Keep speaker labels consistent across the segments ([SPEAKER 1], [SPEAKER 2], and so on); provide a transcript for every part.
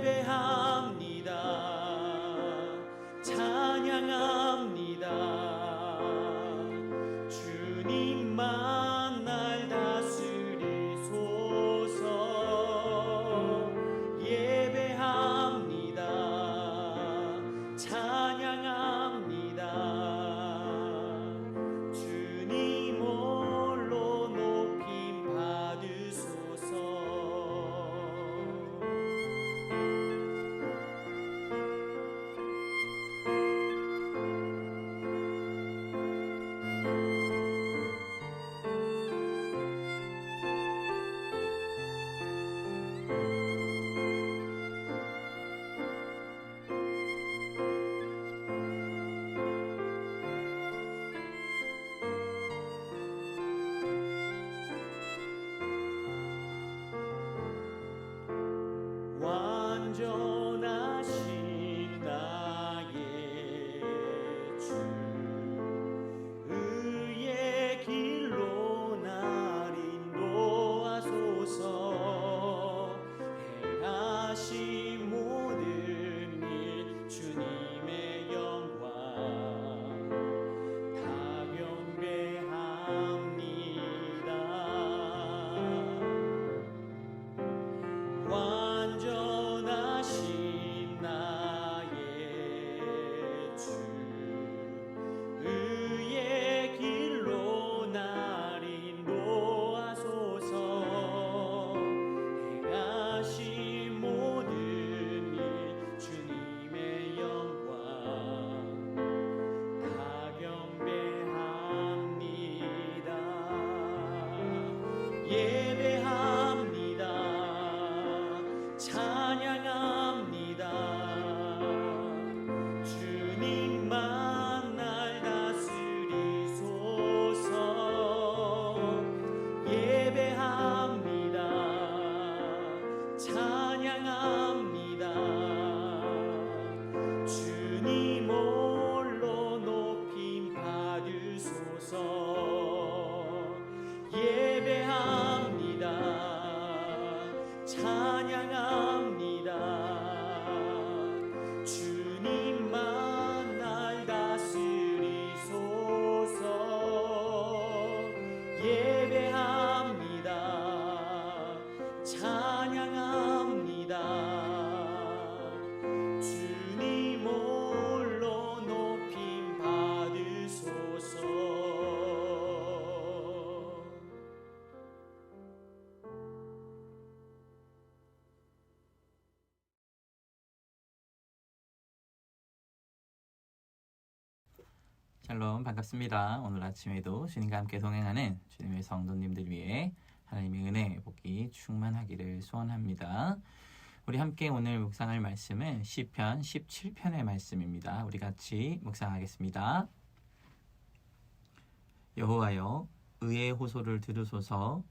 [SPEAKER 1] 예배합니다. 찬양합니다. 주님만 날 다스리소서. 예배합니다. 찬양합니다. 주님 홀로 높임 받으소서. 완전하신 나의 주, 의의 길로 날 인도하소서. 행하신 모든 일 주님의 영광 다 경배합니다. 완전하신 나의 주, 의의 길로 날 인도하소서. 행하신 모든 일 주님의 영광 다 경배합니다. 예배합니다. 찬양합니다. 주님만 날 다스리소서. 예배합니다. 찬양합니다. 주님 홀로 높임 받으소서. 예배합니다. 찬양합니다. 주님만 날 다스리소서. 예배합니다. 찬양합니다. 주님 홀로 높임 받으소서.
[SPEAKER 2] 샬롬, 반갑습니다. 오늘 아침에도 주님과 함께 동행하는 주님의 성도님들 위해 하나님의 은혜, 복이 충만하기를 소원합니다. 우리 함께 오늘 묵상할 말씀은 시편 17편의 말씀입니다. 우리 같이 묵상하겠습니다. 여호와여, 의의 호소를 들으소서.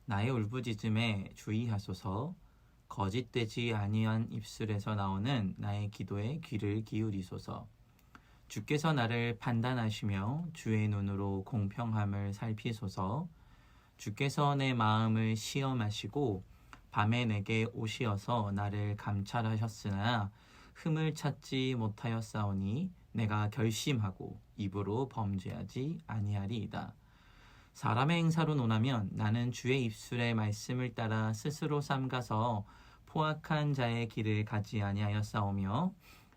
[SPEAKER 2] 나의 울부짖음에 주의하소서. 거짓되지 아니한 입술에서 나오는 나의 기도에 귀를 기울이소서. 주께서 나를 판단하시며 주의 눈으로 공평함을 살피소서. 주께서 내 마음을 시험하시고 밤에 내게 오시어서 나를 감찰하셨으나 흠을 찾지 못하였사오니 내가 결심하고 입으로 범죄하지 아니하리이다. 사람의 행사로 논하면 나는 주의 입술의 말씀을 따라 스스로 삼가서 포악한 자의 길을 가지 아니하였사오며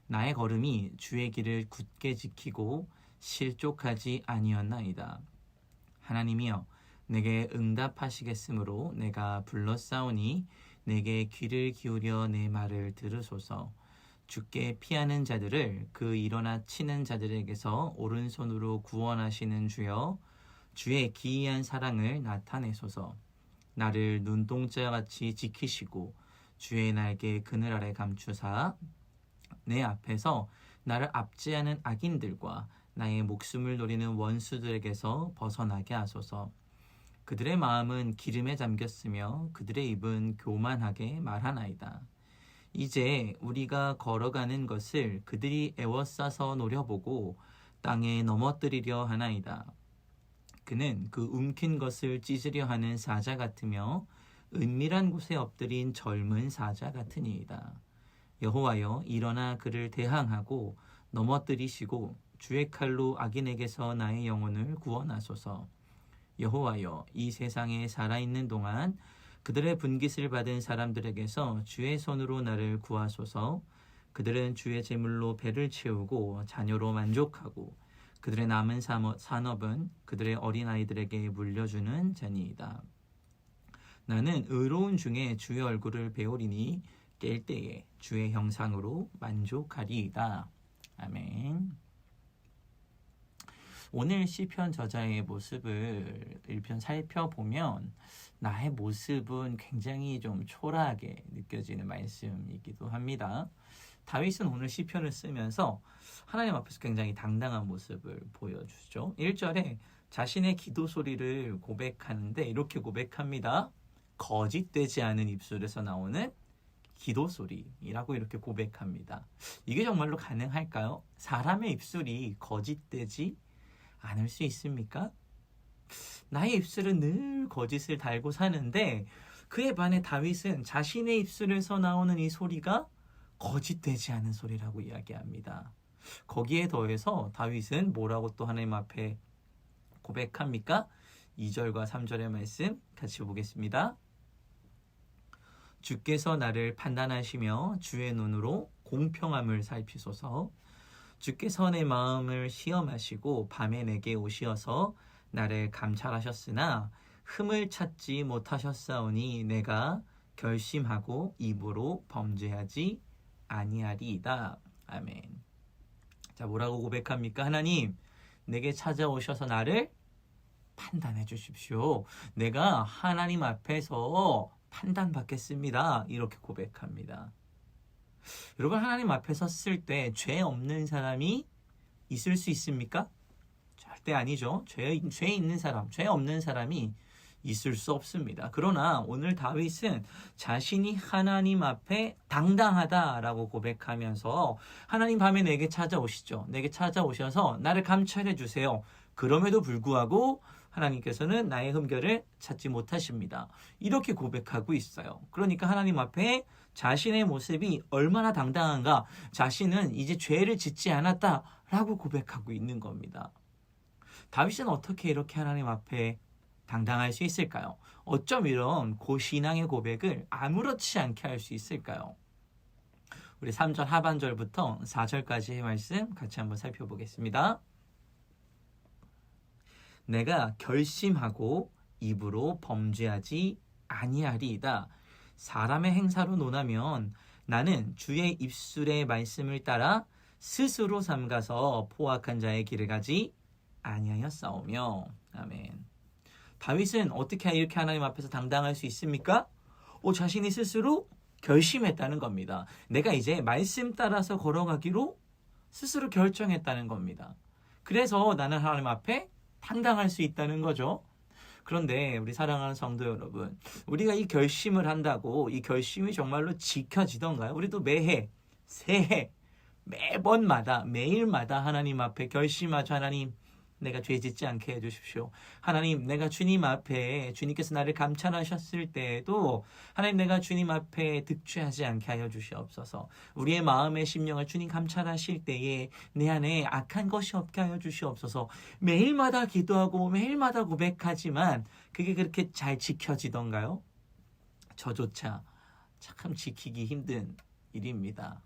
[SPEAKER 2] 나의 걸음이 주의 길을 굳게 지키고 실족하지 아니었나이다. 하나님이여, 내게 응답하시겠으므로 내가 불렀사오니 내게 귀를 기울여 내 말을 들으소서. 주께 피하는 자들을 그 일어나 치는 자들에게서 오른손으로 구원하시는 주여, 주의 기이한 사랑을 나타내소서. 나를 눈동자같이 지키시고 주의 날개 그늘 아래 감추사 내 앞에서 나를 압제하는 악인들과 나의 목숨을 노리는 원수들에게서 벗어나게 하소서. 그들의 마음은 기름에 잠겼으며 그들의 입은 교만하게 말하나이다. 이제 우리가 걸어가는 것을 그들이 애워싸서 노려보고 땅에 넘어뜨리려 하나이다. 그는 그 움킨 것을 찢으려 하는 사자 같으며 은밀한 곳에 엎드린 젊은 사자 같으니이다. 여호와여 일어나 그를 대항하고 넘어뜨리시고 주의 칼로 악인에게서 나의 영혼을 구원하소서. 여호와여 이 세상에 살아있는 동안 그들의 분깃을 받은 사람들에게서 주의 손으로 나를 구하소서. 그들은 주의 제물로 배를 채우고 자녀로 만족하고 그들의 남은 산업은 그들의 어린아이들에게 물려주는 자니이다. 나는 의로운 중에 주의 얼굴을 배우리니 깰 때에 주의 형상으로 만족하리이다. 아멘. 오늘 시편 저자의 모습을 1편 살펴보면 나의 모습은 굉장히 좀 초라하게 느껴지는 말씀이기도 합니다. 다윗은 오늘 시편을 쓰면서 하나님 앞에서 굉장히 당당한 모습을 보여주죠. 1절에 자신의 기도 소리를 고백하는데 이렇게 고백합니다. 거짓되지 않은 입술에서 나오는 기도 소리라고 이렇게 고백합니다. 이게 정말로 가능할까요? 사람의 입술이 거짓되지 않을 수 있습니까? 나의 입술은 늘 거짓을 달고 사는데 그에 반해 다윗은 자신의 입술에서 나오는 이 소리가 거짓되지 않은 소리라고 이야기합니다. 거기에 더해서 다윗은 뭐라고 또 하나님 앞에 고백합니까? 2절과 3절의 말씀 같이 보겠습니다. 주께서 나를 판단하시며 주의 눈으로 공평함을 살피소서. 주께서 내 마음을 시험하시고 밤에 내게 오시어서 나를 감찰하셨으나 흠을 찾지 못하셨사오니 내가 결심하고 입으로 범죄하지 아니하리이다. 아멘. 자, 뭐라고 고백합니까? 하나님, 내게 찾아오셔서 나를 판단해 주십시오. 내가 하나님 앞에서 판단받겠습니다. 이렇게 고백합니다. 여러분, 하나님 앞에 섰을 때 죄 없는 사람이 있을 수 있습니까? 절대 아니죠. 죄 있는 사람, 죄 없는 사람이 있을 수 없습니다. 그러나 오늘 다윗은 자신이 하나님 앞에 당당하다라고 고백하면서 하나님 밤에 내게 찾아오시죠. 내게 찾아오셔서 나를 감찰해 주세요. 그럼에도 불구하고 하나님께서는 나의 흠결을 찾지 못하십니다. 이렇게 고백하고 있어요. 그러니까 하나님 앞에 자신의 모습이 얼마나 당당한가, 자신은 이제 죄를 짓지 않았다라고 고백하고 있는 겁니다. 다윗은 어떻게 이렇게 하나님 앞에 당당할 수 있을까요? 어쩜 이런 고신앙의 고백을 아무렇지 않게 할 수 있을까요? 우리 3절 하반절부터 4절까지의 말씀 같이 한번 살펴보겠습니다. 내가 결심하고 입으로 범죄하지 아니하리이다. 사람의 행사로 논하면 나는 주의 입술의 말씀을 따라 스스로 삼가서 포악한 자의 길을 가지 아니하였사오며. 아멘. 다윗은 어떻게 이렇게 하나님 앞에서 당당할 수 있습니까? 자신이 스스로 결심했다는 겁니다. 내가 이제 말씀 따라서 걸어가기로 스스로 결정했다는 겁니다. 그래서 나는 하나님 앞에 당당할 수 있다는 거죠. 그런데 우리 사랑하는 성도 여러분, 우리가 이 결심을 한다고 이 결심이 정말로 지켜지던가요? 우리도 매해, 새해, 매번마다, 매일마다 하나님 앞에 결심하죠. 하나님, 내가 죄 짓지 않게 해주십시오. 하나님, 내가 주님 앞에 주님께서 나를 감찰하셨을 때에도 하나님, 내가 주님 앞에 득죄하지 않게 하여 주시옵소서. 우리의 마음의 심령을 주님 감찰하실 때에 내 안에 악한 것이 없게 하여 주시옵소서. 매일마다 기도하고 매일마다 고백하지만 그게 그렇게 잘 지켜지던가요? 저조차 참 지키기 힘든 일입니다.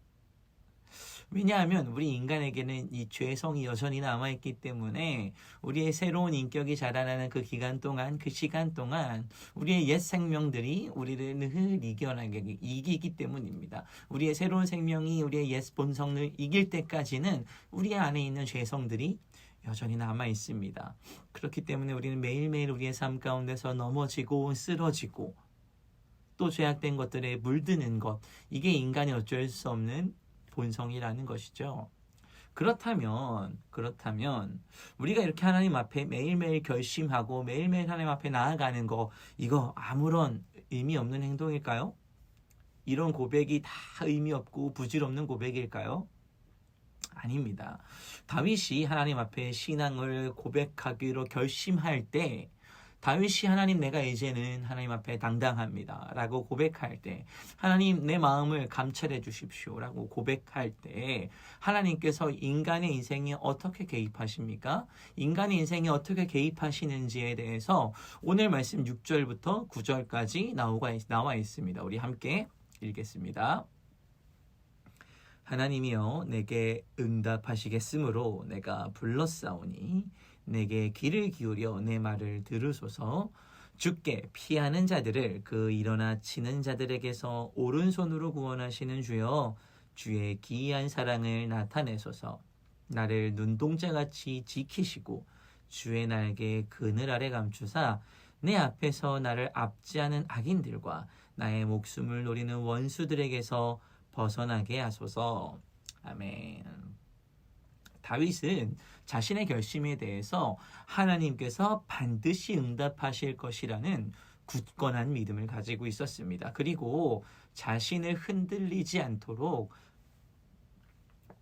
[SPEAKER 2] 왜냐하면 우리 인간에게는 이 죄성이 여전히 남아있기 때문에 우리의 새로운 인격이 자라나는 그 기간 동안, 그 시간 동안 우리의 옛 생명들이 우리를 늘 이기기 때문입니다. 우리의 새로운 생명이 우리의 옛 본성을 이길 때까지는 우리 안에 있는 죄성들이 여전히 남아있습니다. 그렇기 때문에 우리는 매일매일 우리의 삶 가운데서 넘어지고 쓰러지고 또 죄악된 것들에 물드는 것, 이게 인간이 어쩔 수 없는 본성이라는 것이죠. 그렇다면 우리가 이렇게 하나님 앞에 매일매일 결심하고 매일매일 하나님 앞에 나아가는 거, 이거 아무런 의미 없는 행동일까요? 이런 고백이 다 의미 없고 부질없는 고백일까요? 아닙니다. 다윗이 하나님 앞에 신앙을 고백하기로 결심할 때 다윗이 하나님 내가 이제는 하나님 앞에 당당합니다 라고 고백할 때, 하나님 내 마음을 감찰해 주십시오 라고 고백할 때 하나님께서 인간의 인생에 어떻게 개입하십니까? 인간의 인생에 어떻게 개입하시는지에 대해서 오늘 말씀 6절부터 9절까지 나와 있습니다. 우리 함께 읽겠습니다. 하나님이여 내게 응답하시겠으므로 내가 불렀사오니 내게 귀를 기울여 내 말을 들으소서. 주께 피하는 자들을 그 일어나 치는 자들에게서 오른손으로 구원하시는 주여, 주의 기이한 사랑을 나타내소서. 나를 눈동자같이 지키시고 주의 날개 그늘 아래 감추사 내 앞에서 나를 압제하는 악인들과 나의 목숨을 노리는 원수들에게서 벗어나게 하소서. 아멘. 다윗은 자신의 결심에 대해서 하나님께서 반드시 응답하실 것이라는 굳건한 믿음을 가지고 있었습니다. 그리고 자신을 흔들리지 않도록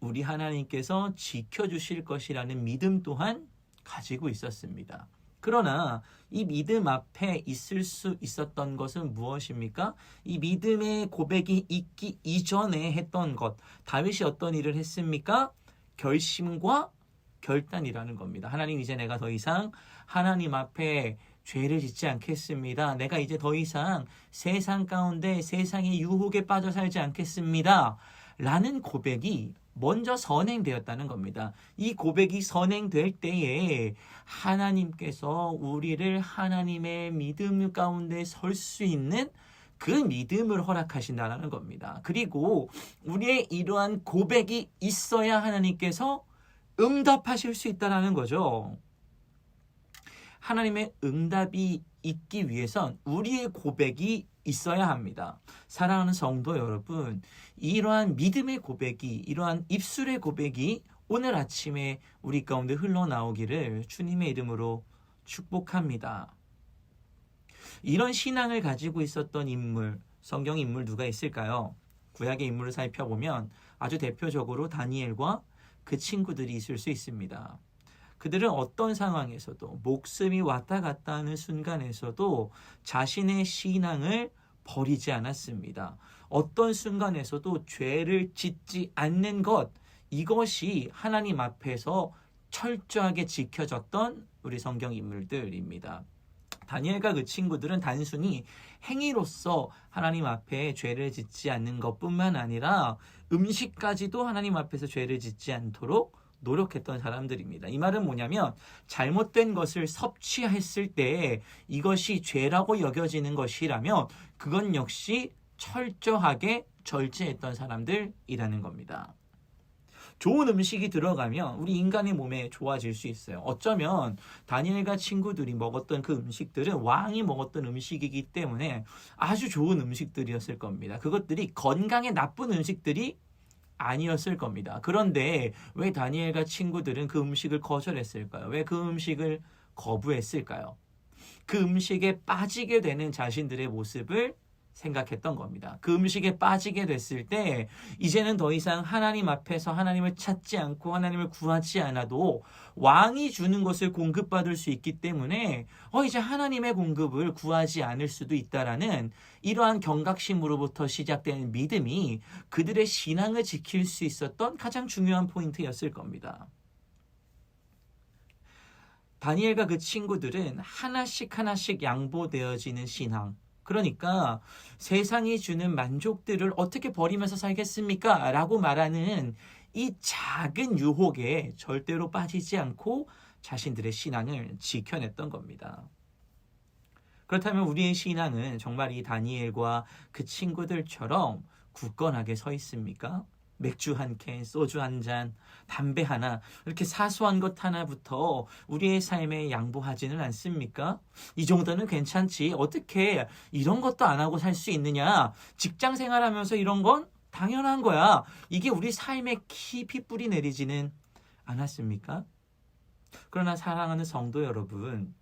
[SPEAKER 2] 우리 하나님께서 지켜주실 것이라는 믿음 또한 가지고 있었습니다. 그러나 이 믿음 앞에 있을 수 있었던 것은 무엇입니까? 이 믿음의 고백이 있기 이전에 했던 것, 다윗이 어떤 일을 했습니까? 결심과 결단이라는 겁니다. 하나님, 이제 내가 더 이상 하나님 앞에 죄를 짓지 않겠습니다. 내가 이제 더 이상 세상 가운데 세상의 유혹에 빠져 살지 않겠습니다. 라는 고백이 먼저 선행되었다는 겁니다. 이 고백이 선행될 때에 하나님께서 우리를 하나님의 믿음 가운데 설 수 있는 그 믿음을 허락하신다는 겁니다. 그리고 우리의 이러한 고백이 있어야 하나님께서 응답하실 수 있다는 거죠. 하나님의 응답이 있기 위해선 우리의 고백이 있어야 합니다. 사랑하는 성도 여러분, 이러한 믿음의 고백이, 이러한 입술의 고백이 오늘 아침에 우리 가운데 흘러나오기를 주님의 이름으로 축복합니다. 이런 신앙을 가지고 있었던 인물, 성경 인물 누가 있을까요? 구약의 인물을 살펴보면 아주 대표적으로 다니엘과 그 친구들이 있을 수 있습니다. 그들은 어떤 상황에서도, 목숨이 왔다 갔다 하는 순간에서도 자신의 신앙을 버리지 않았습니다. 어떤 순간에서도 죄를 짓지 않는 것, 이것이 하나님 앞에서 철저하게 지켜졌던 우리 성경 인물들입니다. 다니엘과 그 친구들은 단순히 행위로서 하나님 앞에 죄를 짓지 않는 것뿐만 아니라 음식까지도 하나님 앞에서 죄를 짓지 않도록 노력했던 사람들입니다. 이 말은 뭐냐면 잘못된 것을 섭취했을 때 이것이 죄라고 여겨지는 것이라면 그건 역시 철저하게 절제했던 사람들이라는 겁니다. 좋은 음식이 들어가면 우리 인간의 몸에 좋아질 수 있어요. 어쩌면 다니엘과 친구들이 먹었던 그 음식들은 왕이 먹었던 음식이기 때문에 아주 좋은 음식들이었을 겁니다. 그것들이 건강에 나쁜 음식들이 아니었을 겁니다. 그런데 왜 다니엘과 친구들은 그 음식을 거절했을까요? 왜 그 음식을 거부했을까요? 그 음식에 빠지게 되는 자신들의 모습을 생각했던 겁니다. 그 음식에 빠지게 됐을 때 이제는 더 이상 하나님 앞에서 하나님을 찾지 않고 하나님을 구하지 않아도 왕이 주는 것을 공급받을 수 있기 때문에 이제 하나님의 공급을 구하지 않을 수도 있다라는 이러한 경각심으로부터 시작된 믿음이 그들의 신앙을 지킬 수 있었던 가장 중요한 포인트였을 겁니다. 다니엘과 그 친구들은 하나씩 하나씩 양보되어지는 신앙, 그러니까 세상이 주는 만족들을 어떻게 버리면서 살겠습니까? 라고 말하는 이 작은 유혹에 절대로 빠지지 않고 자신들의 신앙을 지켜냈던 겁니다. 그렇다면 우리의 신앙은 정말 이 다니엘과 그 친구들처럼 굳건하게 서 있습니까? 맥주 한 캔, 소주 한 잔, 담배 하나, 이렇게 사소한 것 하나부터 우리의 삶에 양보하지는 않습니까? 이 정도는 괜찮지. 어떻게 이런 것도 안 하고 살 수 있느냐? 직장 생활하면서 이런 건 당연한 거야. 이게 우리 삶에 깊이 뿌리 내리지는 않았습니까? 그러나 사랑하는 성도 여러분,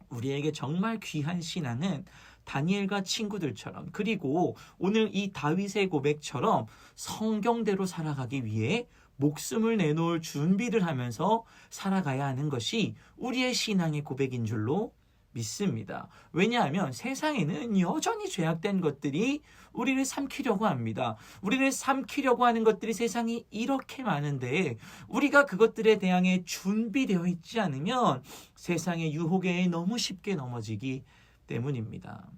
[SPEAKER 2] 우리에게 정말 귀한 신앙은 다니엘과 친구들처럼, 그리고 오늘 이 다윗의 고백처럼 성경대로 살아가기 위해 목숨을 내놓을 준비를 하면서 살아가야 하는 것이 우리의 신앙의 고백인 줄로 믿습니다. 왜냐하면 세상에는 여전히 죄악된 것들이 우리를 삼키려고 합니다. 우리를 삼키려고 하는 것들이 세상이 이렇게 많은데 우리가 그것들에 대항해 준비되어 있지 않으면 세상의 유혹에 너무 쉽게 넘어지기 때문입니다.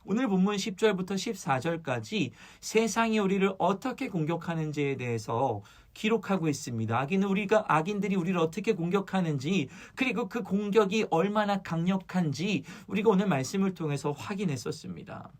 [SPEAKER 2] 오늘 본문 10절부터 14절까지 세상이 우리를 어떻게 공격하는지에 대해서 기록하고 있습니다. 악인들이 우리를 어떻게 공격하는지, 그리고 그 공격이 얼마나 강력한지 우리가 오늘 말씀을 통해서 확인했었습니다.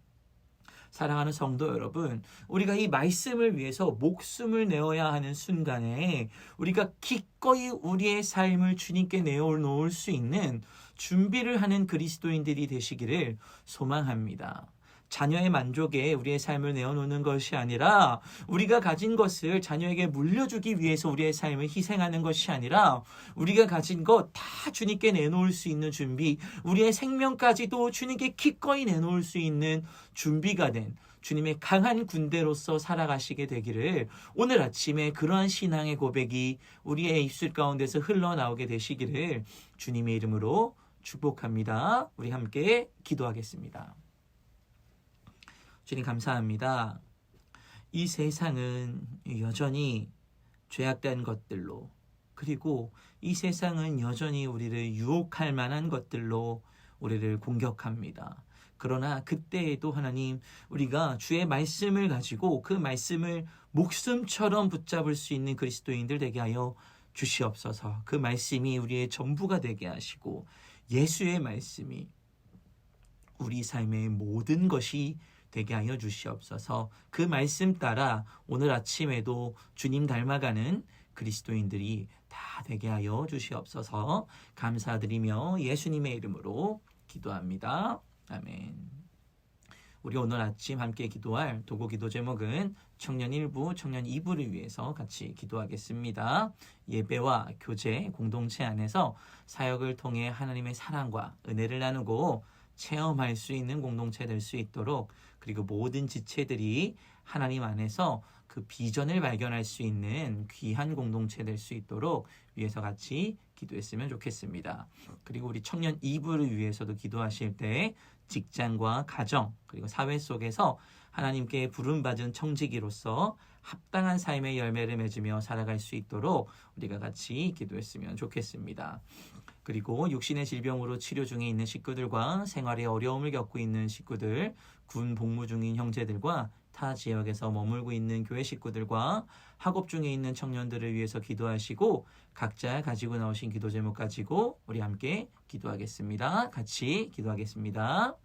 [SPEAKER 2] 사랑하는 성도 여러분, 우리가 이 말씀을 위해서 목숨을 내어야 하는 순간에 우리가 기꺼이 우리의 삶을 주님께 내어놓을 수 있는 준비를 하는 그리스도인들이 되시기를 소망합니다. 자녀의 만족에 우리의 삶을 내어놓는 것이 아니라, 우리가 가진 것을 자녀에게 물려주기 위해서 우리의 삶을 희생하는 것이 아니라, 우리가 가진 것 다 주님께 내놓을 수 있는 준비, 우리의 생명까지도 주님께 기꺼이 내놓을 수 있는 준비가 된 주님의 강한 군대로서 살아가시게 되기를, 오늘 아침에 그러한 신앙의 고백이 우리의 입술 가운데서 흘러나오게 되시기를 주님의 이름으로 축복합니다. 우리 함께 기도하겠습니다. 주님 감사합니다. 이 세상은 여전히 죄악된 것들로, 그리고 이 세상은 여전히 우리를 유혹할 만한 것들로 우리를 공격합니다. 그러나 그때에도 하나님, 우리가 주의 말씀을 가지고 그 말씀을 목숨처럼 붙잡을 수 있는 그리스도인들 되게 하여 주시옵소서. 그 말씀이 우리의 전부가 되게 하시고 예수의 말씀이 우리 삶의 모든 것이 되게 하여 주시옵소서. 그 말씀 따라 오늘 아침에도 주님 닮아가는 그리스도인들이 다 되게 하여 주시옵소서. 감사드리며 예수님의 이름으로 기도합니다. 아멘. 우리 오늘 아침 함께 기도할 도구 기도 제목은 청년 1부, 청년 2부를 위해서 같이 기도하겠습니다. 예배와 교제, 공동체 안에서 사역을 통해 하나님의 사랑과 은혜를 나누고 체험할 수 있는 공동체 될 수 있도록, 그리고 모든 지체들이 하나님 안에서 그 비전을 발견할 수 있는 귀한 공동체 될 수 있도록 위해서 같이 기도했으면 좋겠습니다. 그리고 우리 청년 2부를 위해서도 기도하실 때 직장과 가정, 그리고 사회 속에서 하나님께 부름받은 청지기로서 합당한 삶의 열매를 맺으며 살아갈 수 있도록 우리가 같이 기도했으면 좋겠습니다. 그리고 육신의 질병으로 치료 중에 있는 식구들과 생활에 어려움을 겪고 있는 식구들, 군 복무 중인 형제들과 타 지역에서 머물고 있는 교회 식구들과 학업 중에 있는 청년들을 위해서 기도하시고, 각자 가지고 나오신 기도 제목 가지고 우리 함께 기도하겠습니다. 같이 기도하겠습니다.